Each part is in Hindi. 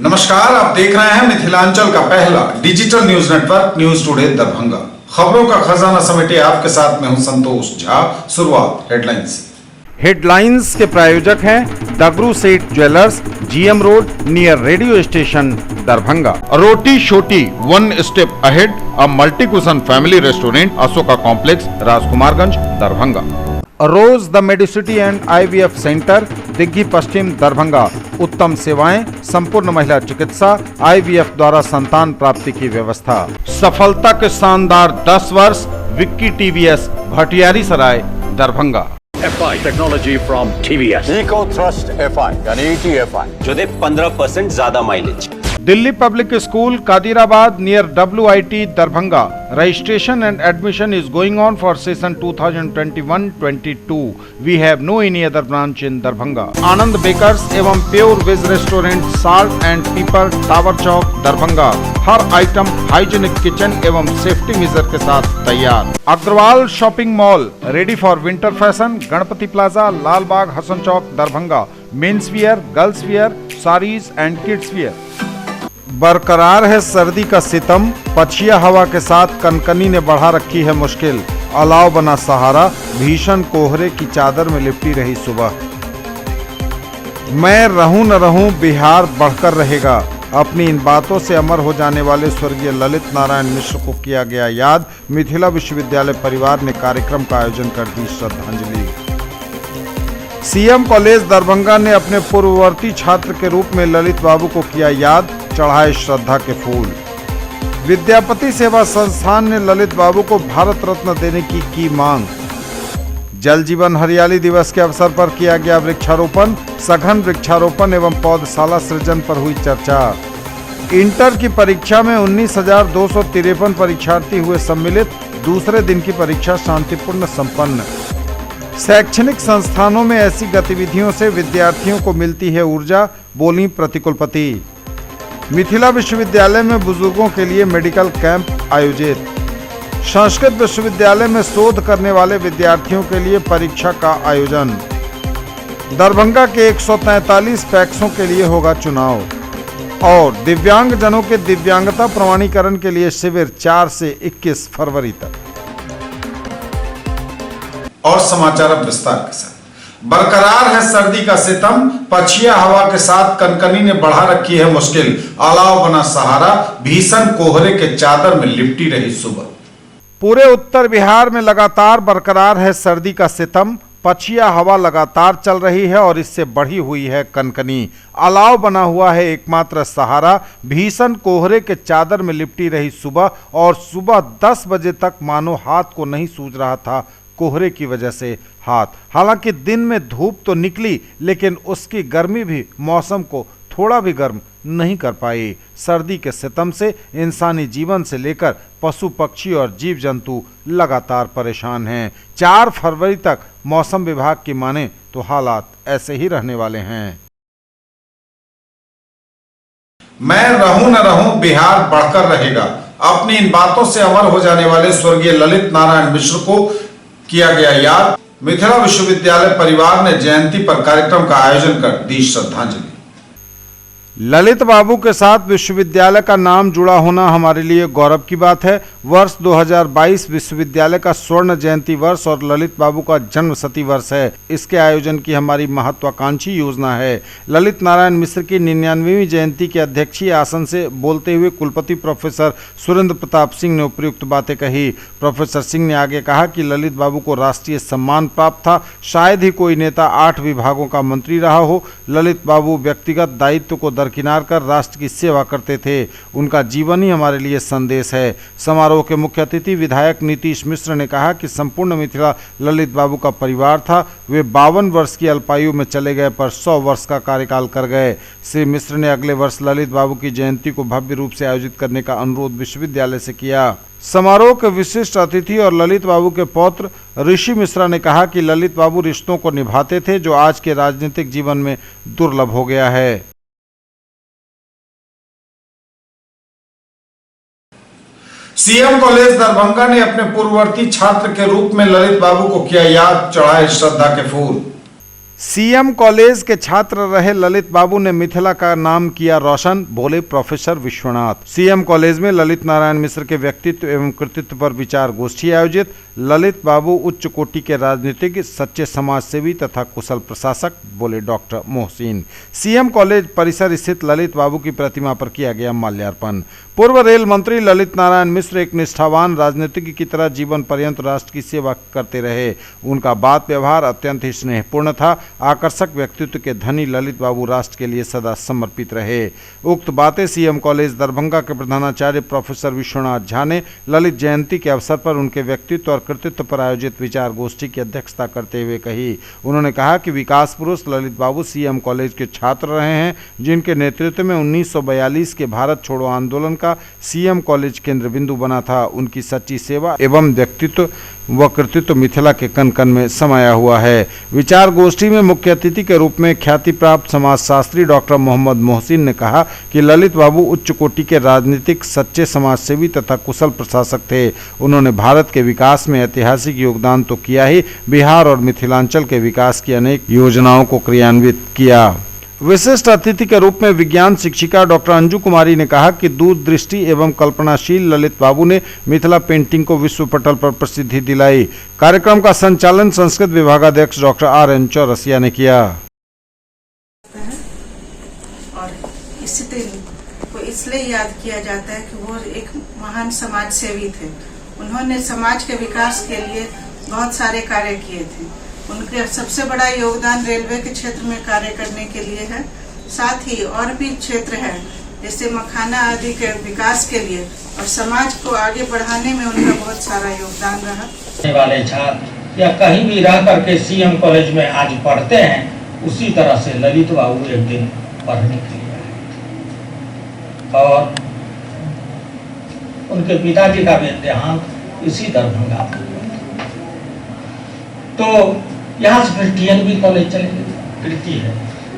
नमस्कार, आप देख रहे हैं मिथिलांचल का पहला digital news network news today Darbhanga. खबरों का खजाना समेटे आपके साथ में हूं संतोष झा। शुरुआत हेडलाइंस से। हेडलाइंस के प्रायोजक हैं Dagru Seth jewellers, GM road near radio station Darbhanga. Roti Shoti one step ahead, a multi cuisine family restaurant, Ashoka complex, Rajkumarganj, Darbhanga. Rose the Medicity and IVF centre, Digghi Pashchim Darbhanga. उत्तम सेवाएं, संपूर्ण महिला चिकित्सा, आईवीएफ द्वारा संतान प्राप्ति की व्यवस्था। सफलता के शानदार 10 वर्ष, Vicky TVS, Bhatiyari Sarai, Darbhanga. FI technology from TVS, eco thrust FI यानी ETFI जो दे 15% ज्यादा mileage. Delhi public school Kadirabad near WIT Darbhanga. Registration and admission is going on for session 2021-22. We have no any other branch in Darbhanga. Anand bakers एवं pure veg restaurant, salt and pepper, tower Chowk, Darbhanga. हर आइटम हाइजीनिक किचन एवं सेफ्टी मेजर के साथ तैयार। Agrawal shopping mall, ready for winter fashion, Ganpati plaza, Lal Bagh, Hasan Chowk, Darbhanga. Men's wear, girls wear, sarees and kids wear. बरकरार है सर्दी का सितम, पछिया हवा के साथ कनकनी ने बढ़ा रखी है मुश्किल। अलाव बना सहारा, भीषण कोहरे की चादर में लिपटी रही सुबह। मैं रहूं न रहूं, बिहार बढ़कर रहेगा। अपनी इन बातों से अमर हो जाने वाले स्वर्गीय ललित नारायण मिश्र को किया गया याद। मिथिला विश्वविद्यालय परिवार ने कार्यक्रम का आयोजन कर दी श्रद्धांजलि। सीएम कॉलेज दरभंगा ने अपने पूर्ववर्ती छात्र के रूप में ललित बाबू को किया याद, चढ़ाए श्रद्धा के फूल। विद्यापति सेवा संस्थान ने ललित बाबू को भारत रत्न देने की मांग। जल जीवन हरियाली दिवस के अवसर पर किया गया वृक्षारोपण, सघन वृक्षारोपण एवं पौधशाला सृजन पर हुई चर्चा। इंटर की परीक्षा में 19,253 परीक्षार्थी हुए सम्मिलित, दूसरे दिन की परीक्षा शांतिपूर्ण संपन्न। शैक्षणिक संस्थानों में ऐसी गतिविधियों से विद्यार्थियों को मिलती है ऊर्जा, बोली प्रतिकुलपति। मिथिला विश्वविद्यालय में बुजुर्गों के लिए मेडिकल कैंप आयोजित। संस्कृत विश्वविद्यालय में शोध करने वाले विद्यार्थियों के लिए परीक्षा का आयोजन। दरभंगा के 143 पैक्सों के लिए होगा चुनाव। और दिव्यांग जनों के दिव्यांगता प्रमाणीकरण के लिए शिविर 4 से 21 फरवरी तक। और समाचार अब विस्तार के साथ। बरकरार है सर्दी का सितम, पछिया हवा के साथ कनकनी ने बढ़ा रखी है मुश्किल। अलाव बना सहारा, भीषण कोहरे के चादर में लिपटी रही सुबह। पूरे उत्तर बिहार में लगातार बरकरार है सर्दी का सितम, पछिया हवा लगातार चल रही है और इससे बढ़ी हुई है कनकनी। अलाव बना हुआ है एकमात्र सहारा, भीषण कोहरे के चादर में लिपटी रही सुबह। और सुबह 10 बजे तक मानो हाथ को नहीं सूझ रहा था कोहरे की वजह से हाथ। हालांकि दिन में धूप तो निकली, लेकिन उसकी गर्मी भी मौसम को थोड़ा भी गर्म नहीं कर पाई। सर्दी के सितम से इंसानी जीवन से लेकर पशु पक्षी और जीव जंतु लगातार परेशान हैं। 4 फरवरी तक मौसम विभाग की माने तो हालात ऐसे ही रहने वाले हैं। मैं रहूं न रहूं, बिहार बढ़कर रहेगा। अपनी इन बातों से अमर हो जाने वाले स्वर्गीय ललित नारायण मिश्र को किया गया याद। मिथिला विश्वविद्यालय परिवार ने जयंती पर कार्यक्रम का आयोजन कर दी श्रद्धांजलि। ललित बाबू के साथ विश्वविद्यालय का नाम जुड़ा होना हमारे लिए गौरव की बात है। वर्ष 2022 विश्वविद्यालय का स्वर्ण जयंती वर्ष और ललित बाबू का जन्म शती वर्ष है। इसके आयोजन की हमारी महत्वाकांक्षी योजना है। ललित नारायण मिश्र की 99वीं जयंती के अध्यक्षीय आसन से बोलते हुए कुलपति प्रोफेसर सुरेंद्र प्रताप सिंह ने उपयुक्त बातें कही। प्रोफेसर सिंह ने आगे कहा कि ललित बाबू को राष्ट्रीय सम्मान प्राप्त था। शायद ही कोई नेता 8 विभागों का मंत्री रहा हो। ललित बाबू व्यक्तिगत दायित्व को दरकिनार कर राष्ट्र की सेवा करते थे। उनका जीवन ही हमारे लिए संदेश है। समारोह के मुख्य अतिथि विधायक नीतीश मिश्र ने कहा कि संपूर्ण मिथिला ललित बाबू का परिवार था। वे 52 वर्ष की अल्पायु में चले गए पर 100 वर्ष का कार्यकाल कर गए। श्री मिश्र ने अगले वर्ष ललित बाबू की जयंती को भव्य रूप से आयोजित करने का अनुरोध विश्वविद्यालय से किया। समारोह के विशिष्ट अतिथि और ललित बाबू के पौत्र ऋषि मिश्रा ने कहा कि ललित बाबू रिश्तों को निभाते थे, जो आज के राजनीतिक जीवन में दुर्लभ हो गया है। सीएम कॉलेज दरभंगा ने अपने पूर्ववर्ती छात्र के रूप में ललित बाबू को किया याद, चढ़ाए श्रद्धा के फूल। सीएम कॉलेज के छात्र रहे ललित बाबू ने मिथिला का नाम किया रोशन, बोले प्रोफेसर विश्वनाथ। सीएम कॉलेज में ललित नारायण मिश्र के व्यक्तित्व एवं कृतित्व पर विचार गोष्ठी आयोजित। ललित बाबू उच्च कोटि के राजनीतिज्ञ, सच्चे समाजसेवी तथा कुशल प्रशासक, बोले डॉक्टर मोहसिन। सीएम कॉलेज परिसर स्थित ललित बाबू की प्रतिमा पर किया गया माल्यार्पण। पूर्व रेल मंत्री ललित नारायण मिश्र एक निष्ठावान राजनीतिज्ञ की तरह जीवन पर्यंत राष्ट्र की सेवा करते रहे। उनका बात व्यवहार अत्यंत ही स्नेहपूर्ण था। आकर्षक व्यक्तित्व के धनी ललित बाबू राष्ट्र के लिए सदा समर्पित रहे। उक्त बातें सीएम कॉलेज दरभंगा के प्रधानाचार्य प्रोफेसर विश्वनाथ झा ने ललित जयंती के अवसर पर उनके व्यक्तित्व और कृतित्व पर आयोजित विचार गोष्ठी की अध्यक्षता करते हुए कही। उन्होंने कहा कि विकास पुरुष ललित बाबू सीएम कॉलेज के छात्र रहे हैं, जिनके नेतृत्व में 1942 के भारत छोड़ो आंदोलन का सीएम कॉलेज केंद्र बिंदु बना था। उनकी सच्ची सेवा एवं व्यक्तित्व व कृतित्व मिथिला के कण कण में समाया हुआ है। विचार गोष्ठी में मुख्य अतिथि के रूप में ख्याति प्राप्त समाजशास्त्री डॉक्टर मोहम्मद मोहसिन ने कहा कि ललित बाबू उच्च कोटि के राजनीतिक, सच्चे समाजसेवी तथा कुशल प्रशासक थे। उन्होंने भारत के विकास में ऐतिहासिक योगदान तो किया ही, बिहार और मिथिलांचल के विकास की अनेक योजनाओं को क्रियान्वित किया। विशिष्ट अतिथि के रूप में विज्ञान शिक्षिका डॉक्टर अंजू कुमारी ने कहा कि दूरदृष्टि एवं कल्पनाशील ललित बाबू ने मिथिला पेंटिंग को विश्व पटल पर प्रसिद्धि दिलाई। कार्यक्रम का संचालन संस्कृत विभागाध्यक्ष डॉक्टर RN चौरसिया ने किया। और इसी दिन को इसलिए याद किया जाता है कि वो एक महान समाज सेवी थे। उन्होंने समाज के विकास के लिए बहुत सारे कार्य किए थे। उनके सबसे बड़ा योगदान रेलवे के क्षेत्र में कार्य करने के लिए है। साथ ही और भी क्षेत्र है, जैसे मखाना आदि के विकास के लिए और समाज को आगे बढ़ाने में उनका बहुत सारा योगदान रहा। वाले छात्र या कहीं भी रह करके सीएम कॉलेज में आज पढ़ते हैं, उसी तरह से ललित बाबू एक दिन पढ़ने के लिए आए और उनके पिताजी का भी देहांत इसी दरभंगा में। तो यहाँ से फिर TNB कॉलेज चले गए, कृति है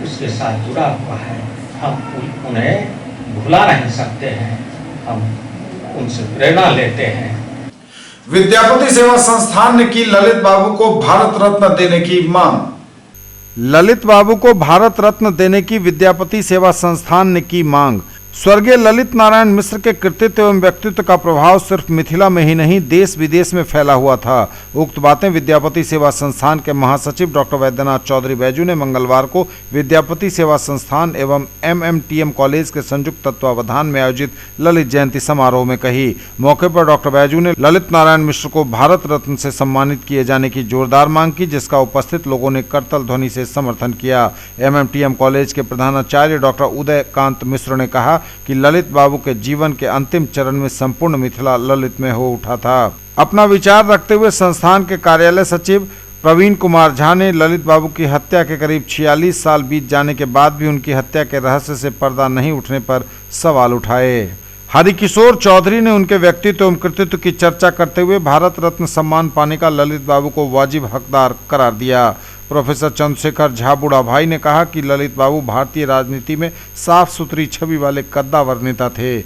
उसके साथ जुड़ा हुआ है। हम उन्हें भुला नहीं सकते हैं, हम उनसे प्रेरणा लेते हैं। विद्यापति सेवा संस्थान ने की ललित बाबू को भारत रत्न देने की मांग। ललित बाबू को भारत रत्न देने की विद्यापति सेवा संस्थान ने की मांग। स्वर्गीय ललित नारायण मिश्र के कृतित्व एवं व्यक्तित्व का प्रभाव सिर्फ मिथिला में ही नहीं, देश विदेश में फैला हुआ था। उक्त बातें विद्यापति सेवा संस्थान के महासचिव डॉक्टर वैद्यनाथ चौधरी बैजू ने मंगलवार को विद्यापति सेवा संस्थान एवं MMTM कॉलेज के संयुक्त तत्वावधान में आयोजित ललित जयंती समारोह में कही। मौके पर डॉक्टर बैजू ने ललित नारायण मिश्र को भारत रत्न से सम्मानित किए जाने की जोरदार मांग की, जिसका उपस्थित लोगों ने करतल ध्वनि से समर्थन किया। MMTM कॉलेज के प्रधानाचार्य डॉक्टर उदय कांत मिश्र ने कहा कि ललित बाबू के जीवन के अंतिम चरण में संपूर्ण मिथिला ललित में हो उठा था। अपना विचार रखते हुए संस्थान के कार्यालय सचिव प्रवीण कुमार झा ने ललित बाबू की हत्या के करीब 46 साल बीत जाने के बाद भी उनकी हत्या के रहस्य से पर्दा नहीं उठने पर सवाल उठाए। हरिकिशोर चौधरी ने उनके व्यक्तित्व एवं कृतित्व की चर्चा करते हुए भारत रत्न सम्मान पाने का ललित बाबू को वाजिब हकदार करार दिया। प्रोफेसर चंद्रशेखर झा बूढ़ा भाई ने कहा कि ललित बाबू भारतीय राजनीति में साफ सुथरी छवि वाले कद्दावर नेता थे।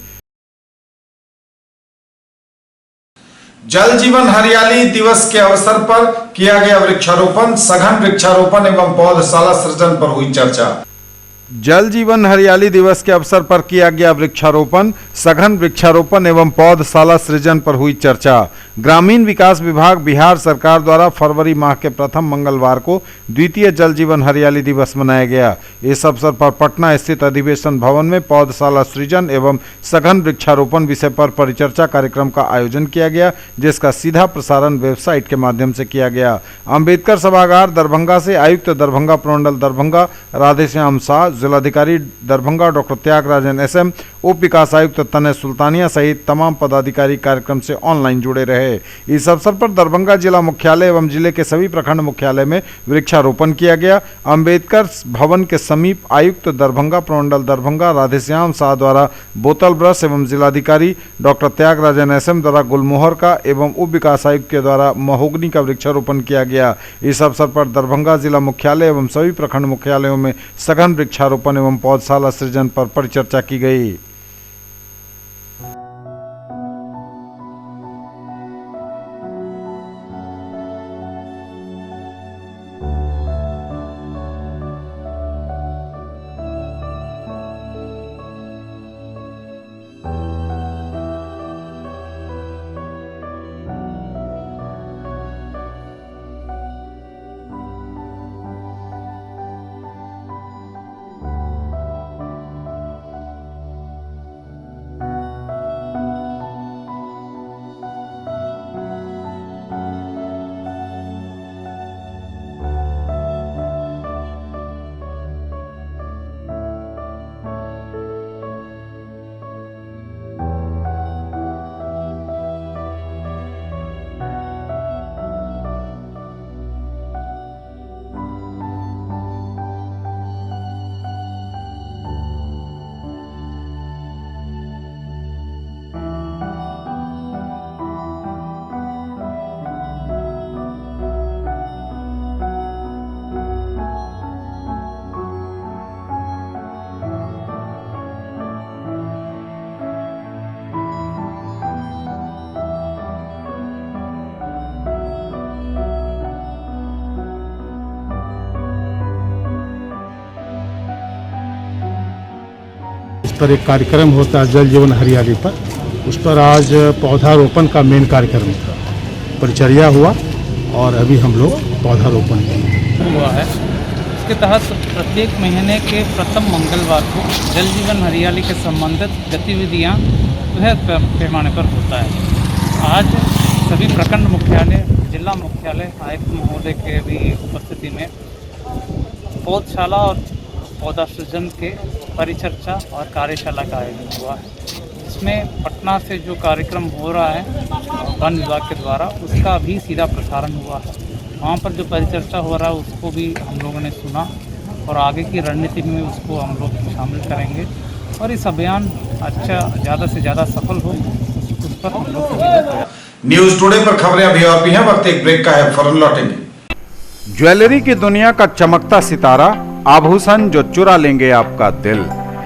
जल जीवन हरियाली दिवस के अवसर पर किया गया वृक्षारोपण, सघन वृक्षारोपण एवं पौधशाला सृजन पर हुई चर्चा। जल जीवन हरियाली दिवस के अवसर पर किया गया वृक्षारोपण, सघन वृक्षारोपण एवं पौधशाला सृजन पर हुई चर्चा। ग्रामीण विकास विभाग बिहार सरकार द्वारा फरवरी माह के प्रथम मंगलवार को द्वितीय जल जीवन हरियाली दिवस मनाया गया। इस अवसर पर पटना स्थित अधिवेशन भवन में पौधशाला सृजन एवं सघन वृक्षारोपण विषय पर परिचर्चा कार्यक्रम का आयोजन किया गया, जिसका सीधा प्रसारण वेबसाइट के माध्यम से किया गया। अम्बेडकर सभागार दरभंगा से आयुक्त दरभंगा प्रमंडल दरभंगा राधेश्याम शाह, जिलाधिकारी दरभंगा डॉक्टर त्यागराजन SM, उप विकास आयुक्त तनय सुल्तानिया सहित तमाम पदाधिकारी कार्यक्रम से ऑनलाइन जुड़े रहे। इस अवसर पर दरभंगा जिला मुख्यालय एवं जिले के सभी प्रखंड मुख्यालय में वृक्षारोपण किया गया। अम्बेडकर भवन के समीप आयुक्त दरभंगा प्रमंडल दरभंगा राधेश्याम शाह द्वारा बोतल ब्रश एवं जिलाधिकारी डॉक्टर त्यागराजन SM द्वारा गुलमोहर का एवं उप विकास आयुक्त के द्वारा महोगनी का वृक्षारोपण किया गया। इस अवसर पर दरभंगा जिला मुख्यालय एवं सभी प्रखंड मुख्यालयों में सघन वृक्षारोपण एवं पौधशाला सृजन पर परिचर्चा की गई। पर एक कार्यक्रम होता है जल जीवन हरियाली पर, उस पर आज पौधारोपण का मेन कार्यक्रम था। परिचर्या हुआ और अभी हम लोग पौधारोपण हुआ है। इसके तहत प्रत्येक महीने के प्रथम मंगलवार को जल जीवन हरियाली के संबंधित गतिविधियां बृहद पैमाने पर होता है। आज सभी प्रखंड मुख्यालय, जिला मुख्यालय, आयुक्त महोदय के भी उपस्थिति में पौधशाला और पौधा सृजन के परिचर्चा और कार्यशाला का आयोजन हुआ है। इसमें पटना से जो कार्यक्रम हो रहा है वन विभाग के द्वारा, उसका भी सीधा प्रसारण हुआ है। वहाँ पर जो परिचर्चा हो रहा है उसको भी हम लोगों ने सुना और आगे की रणनीति में उसको हम लोग शामिल करेंगे और इस अभियान अच्छा ज़्यादा से ज़्यादा सफल हो, उस पर हम लोग न्यूज टुडे पर खबरें अभी और भी हैं, वक्त एक ब्रेक का है, फौरन लौटेंगे। ज्वेलरी की दुनिया का चमकता सितारा, आभूषण जो चुरा लेंगे आपका दिल।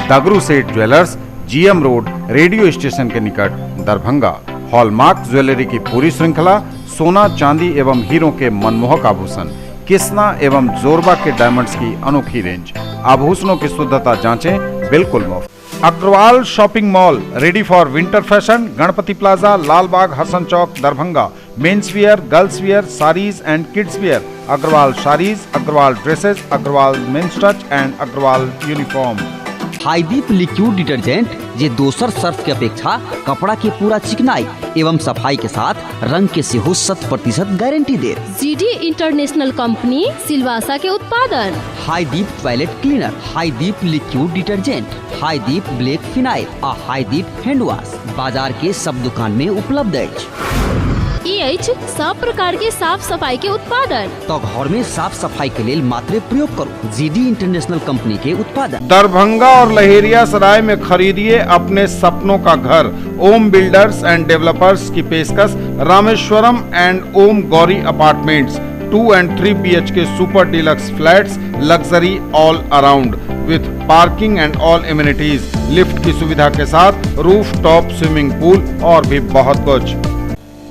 दगरू सेठ jewellers, GM road, radio station के निकट, दरभंगा। हॉलमार्क ज्वेलरी की पूरी श्रृंखला, सोना, चांदी एवं हीरों के मनमोहक आभूषण, किस्ना एवं जोरबा के डायमंड्स की अनोखी रेंज। आभूषणों की शुद्धता जांचें, बिल्कुल मुफ्त। Agrawal shopping mall, ready for winter fashion, Ganpati plaza, Lalbagh, Hasan Chowk, Darbhanga. Men's wear, girls wear, sarees and kids wear, Agrawal sarees, Agrawal dresses, Agrawal men's touch and Agrawal uniform. Haideep liquid detergent जे दोसर सर्फ के अपेक्षा कपड़ा के पूरा चिकनाई एवं सफाई के साथ रंग के सेहो 100% गारंटी दे। जीडी इंटरनेशनल कंपनी सिलवासा के उत्पादन। Haideep toilet cleaner, Haideep liquid detergent, Haideep black phenyl आ हाईदीप हैंड वॉश बाजार के सब दुकान में उपलब्ध है। सब प्रकार के साफ सफाई के उत्पादन तो घर में साफ सफाई के लिए मात्र प्रयोग करो जीडी इंटरनेशनल कंपनी के उत्पादन। दरभंगा और लहेरियासराय में खरीदिए अपने सपनों का घर। ओम बिल्डर्स एंड डेवलपर्स की पेशकश, Rameshwaram and Om Gauri apartments, 2 and 3 BHK super deluxe flats, luxury all around with parking and all amenities, lift की सुविधा के साथ, रूफ टॉप स्विमिंग पूल और भी बहुत कुछ।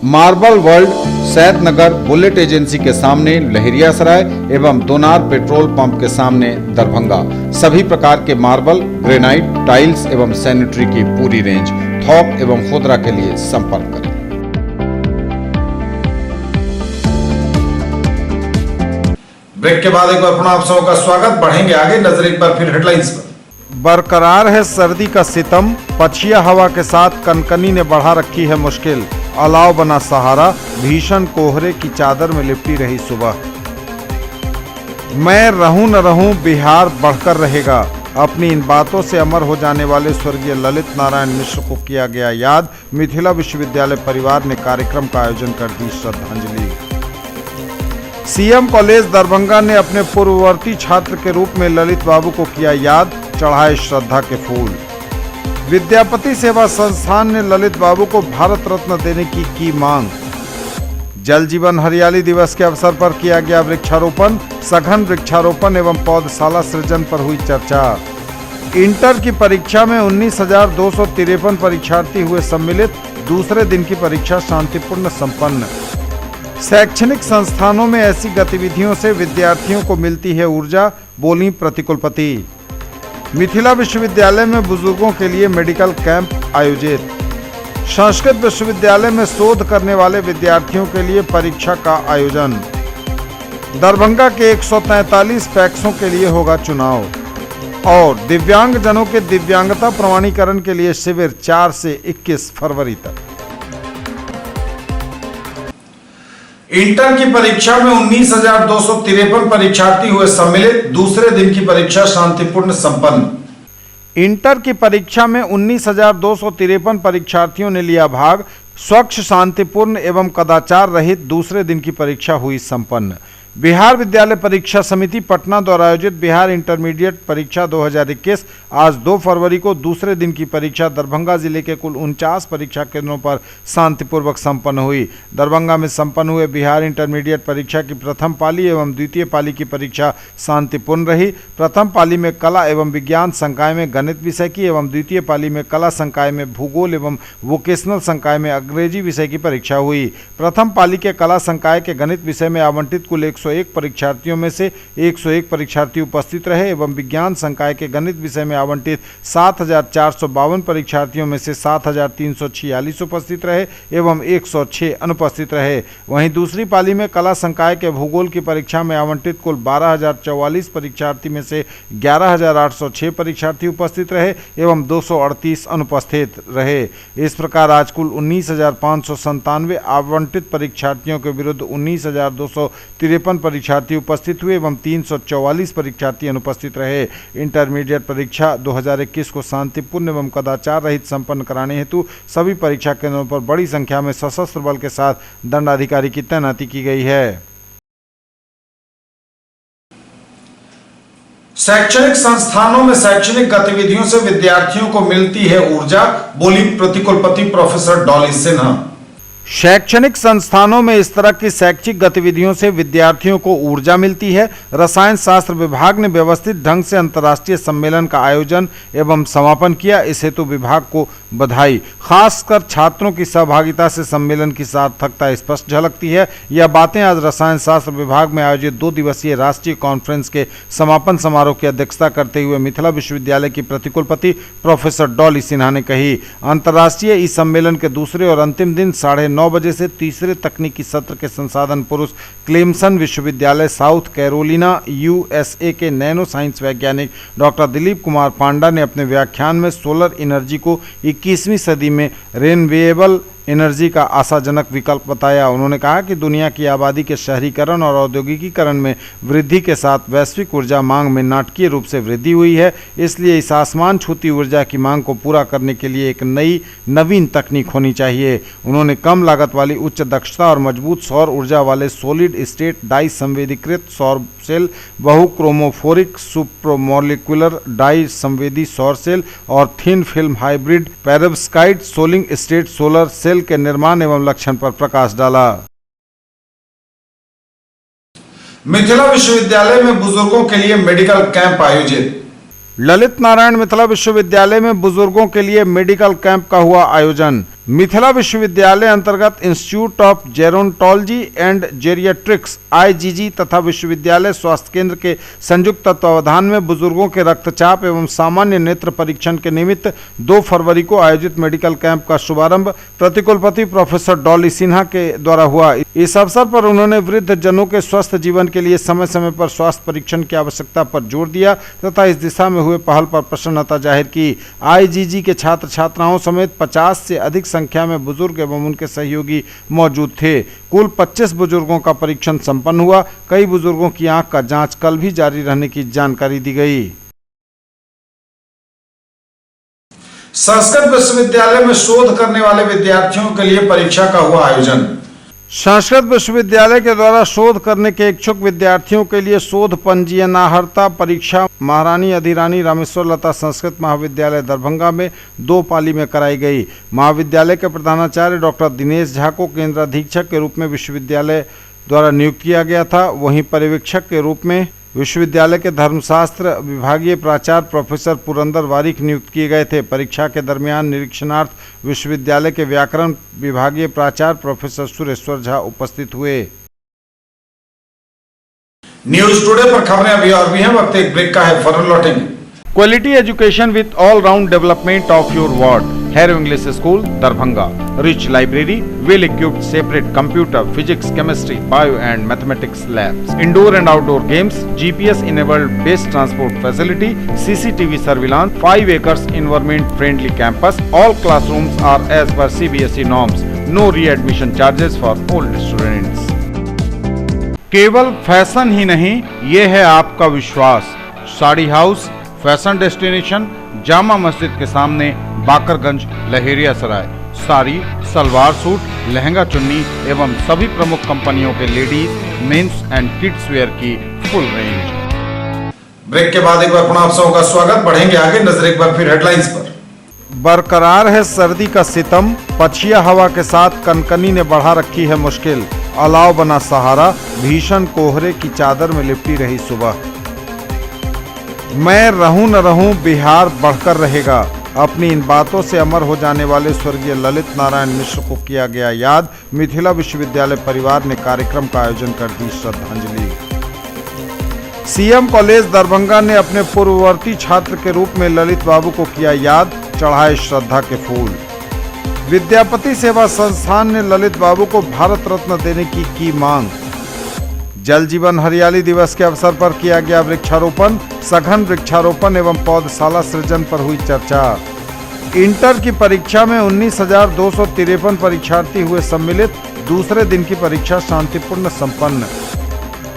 मार्बल वर्ल्ड, सैद नगर, बुलेट एजेंसी के सामने लहेरियासराय एवं दोनार पेट्रोल पंप के सामने दरभंगा। सभी प्रकार के मार्बल, ग्रेनाइट, टाइल्स एवं सैनिटरी की पूरी रेंज। थोक एवं खुदरा के लिए संपर्क करें। ब्रेक के बाद एक बार पुनः आप सबों का स्वागत। बढ़ेंगे आगे, नजर एक बार फिर हेडलाइंस पर। बरकरार है सर्दी का सितम, पछिया हवा के साथ कनकनी ने बढ़ा रखी है मुश्किल। अलाव बना सहारा, भीषण कोहरे की चादर में लिपटी रही सुबह। मैं रहूं न रहूं, बिहार बढ़कर रहेगा। अपनी इन बातों से अमर हो जाने वाले स्वर्गीय ललित नारायण मिश्र को किया गया याद। मिथिला विश्वविद्यालय परिवार ने कार्यक्रम का आयोजन कर दी श्रद्धांजलि। सीएम कॉलेज दरभंगा ने अपने पूर्ववर्ती छात्र के रूप में ललित बाबू को किया याद, चढ़ाए श्रद्धा के फूल। विद्यापति सेवा संस्थान ने ललित बाबू को भारत रत्न देने की मांग। जल जीवन हरियाली दिवस के अवसर पर किया गया वृक्षारोपण, सघन वृक्षारोपण एवं पौधशाला सृजन पर हुई चर्चा। इंटर की परीक्षा में 19,253 परीक्षार्थी हुए सम्मिलित, दूसरे दिन की परीक्षा शांतिपूर्ण संपन्न। शैक्षणिक संस्थानों में ऐसी गतिविधियों से विद्यार्थियों को मिलती है ऊर्जा, बोली प्रतिकुलपति। मिथिला विश्वविद्यालय में बुजुर्गों के लिए मेडिकल कैंप आयोजित। संस्कृत विश्वविद्यालय में शोध करने वाले विद्यार्थियों के लिए परीक्षा का आयोजन। दरभंगा के 143 पैक्सों के लिए होगा चुनाव। और दिव्यांग जनों के दिव्यांगता प्रमाणीकरण के लिए शिविर 4 से 21 फरवरी तक। इंटर की परीक्षा में 19,253 परीक्षार्थी हुए सम्मिलित, दूसरे दिन की परीक्षा शांतिपूर्ण संपन्न। इंटर की परीक्षा में 19,253 परीक्षार्थियों ने लिया भाग। स्वच्छ, शांतिपूर्ण एवं कदाचार रहित दूसरे दिन की परीक्षा हुई संपन्न। बिहार विद्यालय परीक्षा समिति पटना द्वारा आयोजित बिहार इंटरमीडिएट परीक्षा 2021 आज 2 फरवरी को दूसरे दिन की परीक्षा दरभंगा जिले के कुल 49 परीक्षा केंद्रों पर शांतिपूर्वक संपन्न हुई। दरभंगा में संपन्न हुए बिहार इंटरमीडिएट परीक्षा की प्रथम पाली एवं द्वितीय पाली की परीक्षा शांतिपूर्ण रही। प्रथम पाली में कला एवं विज्ञान संकाय में गणित विषय की एवं द्वितीय पाली में कला संकाय में भूगोल एवं वोकेशनल संकाय में अंग्रेजी विषय की परीक्षा हुई। प्रथम पाली के कला संकाय के गणित विषय में आवंटित कुल 101 परीक्षार्थियों में से 101 परीक्षार्थी उपस्थित रहे एवं विज्ञान संकाय के गणित विषय में आवंटित 7,452 परीक्षार्थियों में से 7,346 उपस्थित रहे एवं 106 अनुपस्थित रहे। वहीं दूसरी पाली में कला संकाय के भूगोल की परीक्षा में आवंटित कुल 12,044 परीक्षार्थी में से 11,806 परीक्षार्थी उपस्थित रहे एवं 238 अनुपस्थित रहे। इस प्रकार आज कुल 19,597 आवंटित परीक्षार्थियों के विरुद्ध 19,253 परीक्षार्थी उपस्थित हुए एवं 344 परीक्षार्थी अनुपस्थित रहे। इंटरमीडिएट परीक्षा 2021 को शांतिपूर्ण एवं कदाचार रहित संपन्न कराने हेतु सभी परीक्षा केंद्रों पर बड़ी संख्या में सशस्त्र बल के साथ दंडाधिकारी की तैनाती की गई है। शैक्षणिक संस्थानों में शैक्षणिक गतिविधियों से विद्यार्थियों को मिलती है ऊर्जा, बोली प्रतिकुलपति प्रोफेसर डॉली सिन्हा। शैक्षणिक संस्थानों में इस तरह की शैक्षिक गतिविधियों से विद्यार्थियों को ऊर्जा मिलती है। रसायन शास्त्र विभाग ने व्यवस्थित ढंग से अंतर्राष्ट्रीय सम्मेलन का आयोजन एवं समापन किया। इस हेतु विभाग को बधाई। खासकर छात्रों की सहभागिता से सम्मेलन की सार्थकता स्पष्ट झलकती है। यह बातें आज रसायन शास्त्र विभाग में आयोजित 2 दिवसीय राष्ट्रीय कॉन्फ्रेंस के समापन समारोह की अध्यक्षता करते हुए मिथिला विश्वविद्यालय की प्रतिकुलपति प्रोफेसर डॉली सिन्हा ने कही। अंतर्राष्ट्रीय इस सम्मेलन के दूसरे और अंतिम दिन 9:30 बजे से तीसरे तकनीकी सत्र के संसाधन पुरुष क्लेमसन विश्वविद्यालय साउथ कैरोलिना USA के नैनो साइंस वैज्ञानिक डॉक्टर दिलीप कुमार पांडा ने अपने व्याख्यान में सोलर एनर्जी को 21वीं सदी में रिन्यूएबल एनर्जी का आशाजनक विकल्प बताया। उन्होंने कहा कि दुनिया की आबादी के शहरीकरण और औद्योगिकीकरण में वृद्धि के साथ वैश्विक ऊर्जा मांग में नाटकीय रूप से वृद्धि हुई है। इसलिए इस आसमान छूती ऊर्जा की मांग को पूरा करने के लिए एक नवीन तकनीक होनी चाहिए। उन्होंने कम लागत वाली उच्च दक्षता और मजबूत सौर ऊर्जा वाले सॉलिड स्टेट डाई संवेदीकृत सौर सेल, बहुक्रोमोफोरिक सुप्रोमोलिकुलर डाई संवेदी सौर सेल और thin film hybrid perovskite solid state solar cell के निर्माण एवं लक्षण पर प्रकाश डाला। मिथिला विश्वविद्यालय में बुजुर्गों के लिए मेडिकल कैंप आयोजित। ललित नारायण मिथिला विश्वविद्यालय में बुजुर्गों के लिए मेडिकल कैंप का हुआ आयोजन। मिथिला विश्वविद्यालय अंतर्गत institute of gerontology and geriatrics IGG तथा विश्वविद्यालय स्वास्थ्य केंद्र के संयुक्त तत्वावधान में बुजुर्गों के रक्तचाप एवं सामान्य नेत्र परीक्षण के निमित्त 2 फरवरी को आयोजित मेडिकल कैंप का शुभारंभ प्रतिकुलपति प्रोफेसर डॉली सिन्हा के द्वारा हुआ। इस अवसर पर उन्होंने वृद्ध जनों के स्वस्थ जीवन के लिए समय समय पर स्वास्थ्य परीक्षण की आवश्यकता पर जोर दिया तथा इस दिशा में हुए पहल पर प्रसन्नता जाहिर की। IGG के छात्र छात्राओं समेत 50 से अधिक संख्या में बुजुर्ग एवं उनके सहयोगी मौजूद थे। कुल 25 बुजुर्गों का परीक्षण संपन्न हुआ। कई बुजुर्गों की आंख का जांच कल भी जारी रहने की जानकारी दी गई। संस्कृत विश्वविद्यालय में शोध करने वाले विद्यार्थियों के लिए परीक्षा का हुआ आयोजन। संस्कृत विश्वविद्यालय के द्वारा शोध करने के इच्छुक विद्यार्थियों के लिए शोध पंजीयनार्हता परीक्षा महारानी अधिरानी रामेश्वर लता संस्कृत महाविद्यालय दरभंगा में 2 पाली में कराई गई। महाविद्यालय के प्रधानाचार्य डॉक्टर दिनेश झा को केंद्र अधीक्षक के रूप में विश्वविद्यालय द्वारा नियुक्त किया गया था। वहीं पर्यवेक्षक के रूप में विश्वविद्यालय के धर्मशास्त्र विभागीय प्राचार्य प्रोफेसर पुरंदर वारिक नियुक्त किए गए थे। परीक्षा के दरमियान निरीक्षणार्थ विश्वविद्यालय के व्याकरण विभागीय प्राचार्य प्रोफेसर सुरेश्वर झा उपस्थित हुए। न्यूज टुडे पर खबरें अभी और भी हैं, वक्त एक ब्रेक का है, फौरन लौटेंगे। Quality education with all round development of your ward. Harrow English school Darbhanga. Rich library, well equipped separate computer, physics, chemistry, bio and mathematics labs. Indoor and outdoor games, GPS enabled base transport facility, CCTV surveillance, 5 acres environment friendly campus. All classrooms are as per CBSE norms. No readmission charges for old students. केवल फैशन ही नहीं, ये है आपका विश्वास। Sari house fashion destination Jama Masjid के सामने बाकरगंज लहेरिया सराय। साड़ी, सलवार सूट, लहंगा चुन्नी एवं सभी प्रमुख कंपनियों के ladies, men's and kids wear की फुल रेंज। ब्रेक के बाद एक बार पुनः आप सबका स्वागत। बढ़ेंगे आगे, नजर एक बार फिर हेडलाइंस पर। बरकरार है सर्दी का सितम, पछिया हवा के साथ कनकनी ने बढ़ा रखी है मुश्किल। अलाव बना सहारा, भीषण कोहरे की चादर में लिपटी रही सुबह। मैं रहूं न रहूं बिहार बढ़कर रहेगा, अपनी इन बातों से अमर हो जाने वाले स्वर्गीय ललित नारायण मिश्र को किया गया याद। मिथिला विश्वविद्यालय परिवार ने कार्यक्रम का आयोजन कर दी श्रद्धांजलि। सीएम कॉलेज दरभंगा ने अपने पूर्ववर्ती छात्र के रूप में ललित बाबू को किया याद, चढ़ाए श्रद्धा के फूल। विद्यापति सेवा संस्थान ने ललित बाबू को भारत रत्न देने की मांग। जल जीवन हरियाली दिवस के अवसर पर किया गया वृक्षारोपण, सघन वृक्षारोपण एवं पौधशाला सृजन पर हुई चर्चा। इंटर की परीक्षा में 19,253 परीक्षार्थी हुए सम्मिलित, दूसरे दिन की परीक्षा शांतिपूर्ण संपन्न।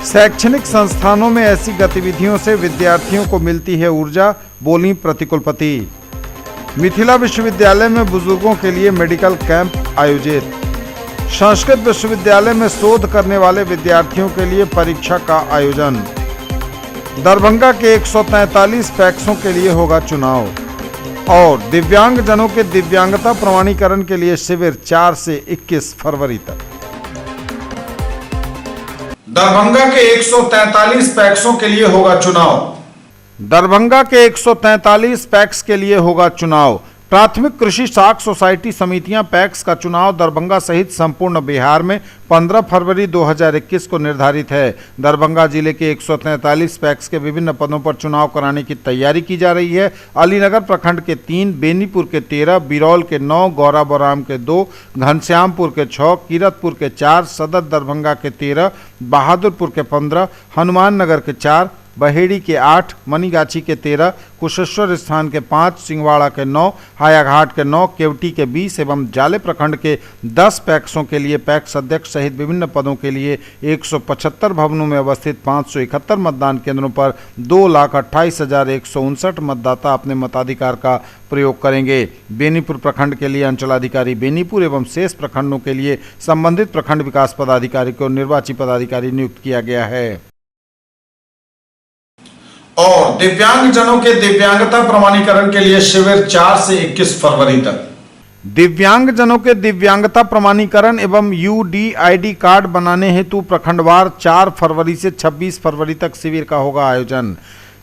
शैक्षणिक संस्थानों में ऐसी गतिविधियों से विद्यार्थियों को मिलती है ऊर्जा, बोली प्रतिकुलपति। मिथिला विश्वविद्यालय में बुजुर्गों के लिए मेडिकल कैंप आयोजित। संस्कृत विश्वविद्यालय में शोध करने वाले विद्यार्थियों के लिए परीक्षा का आयोजन। दरभंगा के 143 पैक्सों के लिए होगा चुनाव। और दिव्यांगजनों के दिव्यांगता प्रमाणीकरण के लिए शिविर 4 से 21 फरवरी तक। दरभंगा के 143 पैक्सों के लिए होगा चुनाव। दरभंगा के 143 पैक्स के लिए होगा चुनाव। प्राथमिक कृषि साख सोसाइटी समितियां पैक्स का चुनाव दरभंगा सहित संपूर्ण बिहार में 15 फरवरी 2021 को निर्धारित है। दरभंगा जिले के 143 पैक्स के विभिन्न पदों पर चुनाव कराने की तैयारी की जा रही है। अलीनगर प्रखंड के 3, बेनीपुर के 13, बिरौल के 9, गौराबोराम के 2, घनश्यामपुर के 6, किरतपुर के 4, सदर दरभंगा के 13, बहादुरपुर के 15, हनुमान नगर के 4, बहेड़ी के 8, मनीगाछी के 13, कुशेश्वर स्थान के 5, सिंहवाड़ा के 9, हायाघाट के 9, केवटी के 20 एवं जाले प्रखंड के 10 पैक्सों के लिए पैक्स अध्यक्ष सहित विभिन्न पदों के लिए 175 भवनों में अवस्थित 571 मतदान केंद्रों पर 2,28,159 मतदाता अपने मताधिकार का प्रयोग करेंगे। बेनीपुर प्रखंड के लिए अंचलाधिकारी बेनीपुर एवं शेष प्रखंडों के लिए संबंधित प्रखंड विकास पदाधिकारी को निर्वाची पदाधिकारी नियुक्त किया गया है। और दिव्यांगजनों के दिव्यांगता प्रमाणीकरण के लिए शिविर 4 से 21 फरवरी तक। दिव्यांगजनों के दिव्यांगता प्रमाणीकरण एवं UDID कार्ड बनाने हेतु प्रखंडवार 4 फरवरी से 26 फरवरी तक शिविर का होगा आयोजन।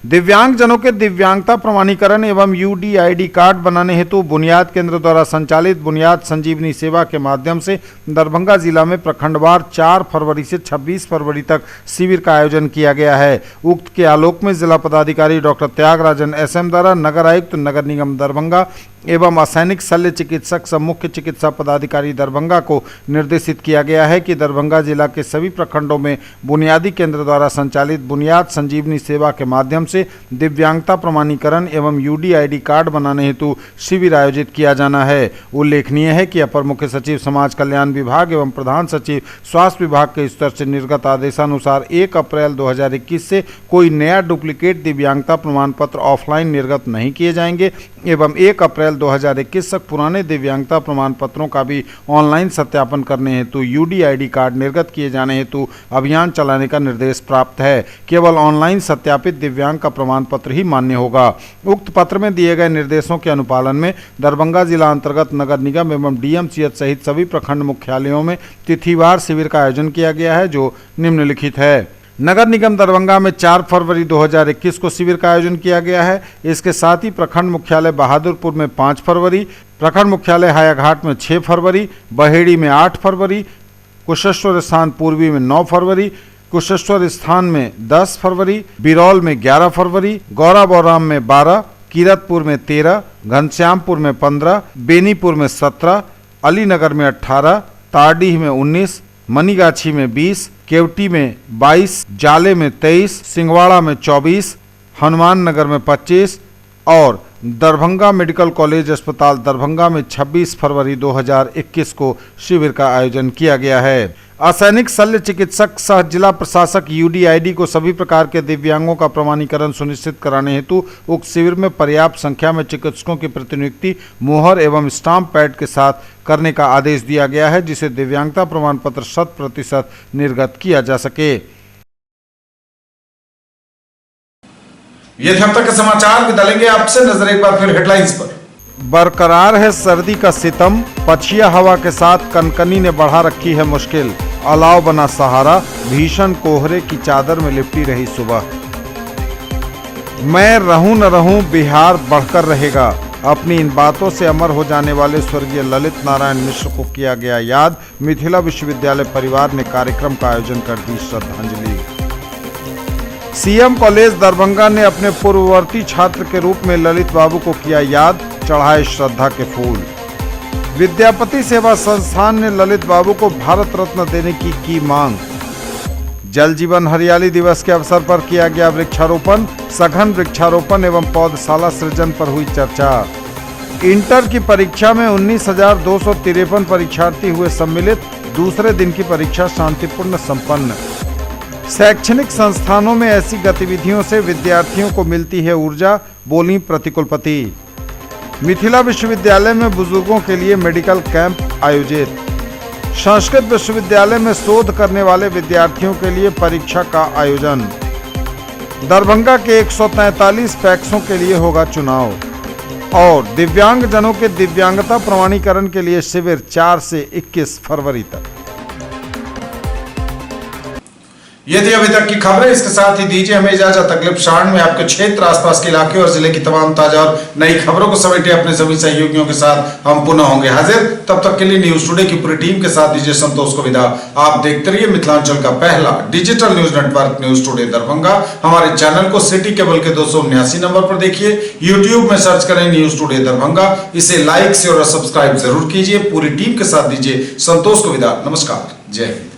दिव्यांगजनों के दिव्यांगता प्रमाणीकरण एवं UDID कार्ड बनाने हेतु बुनियाद केंद्र द्वारा संचालित बुनियाद संजीवनी सेवा के माध्यम से दरभंगा जिला में प्रखंडवार 4 फरवरी से 26 फरवरी तक शिविर का आयोजन किया गया है। उक्त के आलोक में जिला पदाधिकारी डॉक्टर त्यागराजन SM द्वारा नगर आयुक्त नगर निगम दरभंगा एवं असैनिक शल्य चिकित्सक सह मुख्य चिकित्सा पदाधिकारी दरभंगा को निर्देशित किया गया है कि दरभंगा जिला के सभी प्रखंडों में बुनियादी केंद्र द्वारा संचालित बुनियाद संजीवनी सेवा के माध्यम से दिव्यांगता प्रमाणीकरण एवं UDID कार्ड बनाने हेतु शिविर आयोजित किया जाना है। उल्लेखनीय है कि अपर मुख्य सचिव समाज कल्याण विभाग एवं प्रधान सचिव स्वास्थ्य विभाग के स्तर से निर्गत आदेशानुसार 1 अप्रैल 2021 से कोई नया डुप्लीकेट दिव्यांगता प्रमाण पत्र ऑफलाइन निर्गत नहीं किए जाएंगे एवं 1 अप्रैल 2021 तक पुराने दिव्यांगता प्रमाण पत्रों का भी ऑनलाइन सत्यापन करने हेतु UDID कार्ड निर्गत किए जाने हेतु अभियान चलाने का निर्देश प्राप्त है। केवल ऑनलाइन सत्यापित दिव्यांग का प्रमाण पत्र ही मान्य होगा। उक्त पत्र में दिए गए निर्देशों के अनुपालन में दरभंगा जिला अंतर्गत नगर निगम एवं DMCH सहित सभी प्रखंड मुख्यालयों में तिथिवार शिविर का आयोजन किया गया है, जो निम्नलिखित है। नगर निगम दरभंगा में 4 फरवरी 2021 को शिविर का आयोजन किया गया है। इसके साथ ही प्रखंड मुख्यालय बहादुरपुर में 5 फरवरी, प्रखंड मुख्यालय हायाघाट में 6 फरवरी, बहेड़ी में 8 फरवरी, कुशेश्वर स्थान पूर्वी में 9 फरवरी, कुशेश्वर स्थान में 10 फरवरी, बिरौल में 11 फरवरी, गौराबोराम में 12, किरतपुर में 13, घनश्यामपुर में 15, बेनीपुर में 17, अलीनगर में 18, तारडीह में 19, मनीगाछी में 20, केवटी में 22, जाले में 23, सिंहवाड़ा में 24, हनुमान नगर में 25 और दरभंगा मेडिकल कॉलेज अस्पताल दरभंगा में 26 फरवरी 2021 को शिविर का आयोजन किया गया है। असैनिक शल्य चिकित्सक सह जिला प्रशासक UDID को सभी प्रकार के दिव्यांगों का प्रमाणीकरण सुनिश्चित कराने हेतु उक्त शिविर में पर्याप्त संख्या में चिकित्सकों की प्रतिनियुक्ति मुहर एवं स्टाम्प पैड के साथ करने का आदेश दिया गया है, जिसे दिव्यांगता प्रमाण पत्र 100% निर्गत किया जा सके। ये थे अब तक के समाचार। विदा लेंगे आपसे, नजर एक बार फिर हेडलाइंस पर। बरकरार है सर्दी का सितम, पछिया हवा के साथ कनकनी ने बढ़ा रखी है मुश्किल। अलाव बना सहारा, भीषण कोहरे की चादर में लिपटी रही सुबह। मैं रहूं न रहूं बिहार बढ़कर रहेगा, अपनी इन बातों से अमर हो जाने वाले स्वर्गीय ललित नारायण मिश्र को किया गया याद। मिथिला विश्वविद्यालय परिवार ने कार्यक्रम का आयोजन कर दी श्रद्धांजलि। सीएम कॉलेज दरभंगा ने अपने पूर्ववर्ती छात्र के रूप में ललित बाबू को किया याद, चढ़ाए श्रद्धा के फूल। विद्यापति सेवा संस्थान ने ललित बाबू को भारत रत्न देने की मांग। जल जीवन हरियाली दिवस के अवसर पर किया गया वृक्षारोपण, सघन वृक्षारोपण एवं पौधशाला सृजन पर हुई चर्चा। इंटर की परीक्षा में 19,253 परीक्षार्थी हुए सम्मिलित, दूसरे दिन की परीक्षा शांतिपूर्ण संपन्न। शैक्षणिक संस्थानों में ऐसी गतिविधियों से विद्यार्थियों को मिलती है ऊर्जा, बोली प्रतिकुलपति। मिथिला विश्वविद्यालय में बुजुर्गों के लिए मेडिकल कैंप आयोजित। संस्कृत विश्वविद्यालय में शोध करने वाले विद्यार्थियों के लिए परीक्षा का आयोजन। दरभंगा के 143 पैक्सों के लिए होगा चुनाव। और दिव्यांगजनों के दिव्यांगता प्रमाणीकरण के लिए शिविर 4 से 21 फरवरी तक। ये थी अभी तक की खबरें। इसके साथ ही दीजिए हमें इजाजत। अगले क्षण में आपके क्षेत्र, आसपास के इलाके और जिले की तमाम ताजा और नई खबरों को समेटे अपने सभी सहयोगियों के साथ हम पुनः होंगे हाजिर। तब तक के लिए न्यूज टुडे की पूरी टीम के साथ दीजिए संतोष को विदा। आप देखते रहिए मिथिलांचल का पहला digital news network news today Darbhanga. हमारे चैनल को सिटी केबल के 279 नंबर पर देखिए। यूट्यूब में सर्च करें न्यूज टुडे दरभंगा। इसे लाइक, शेयर और सब्सक्राइब जरूर कीजिए। पूरी टीम के साथ दीजिए संतोष को विदा। नमस्कार, जय हिंद।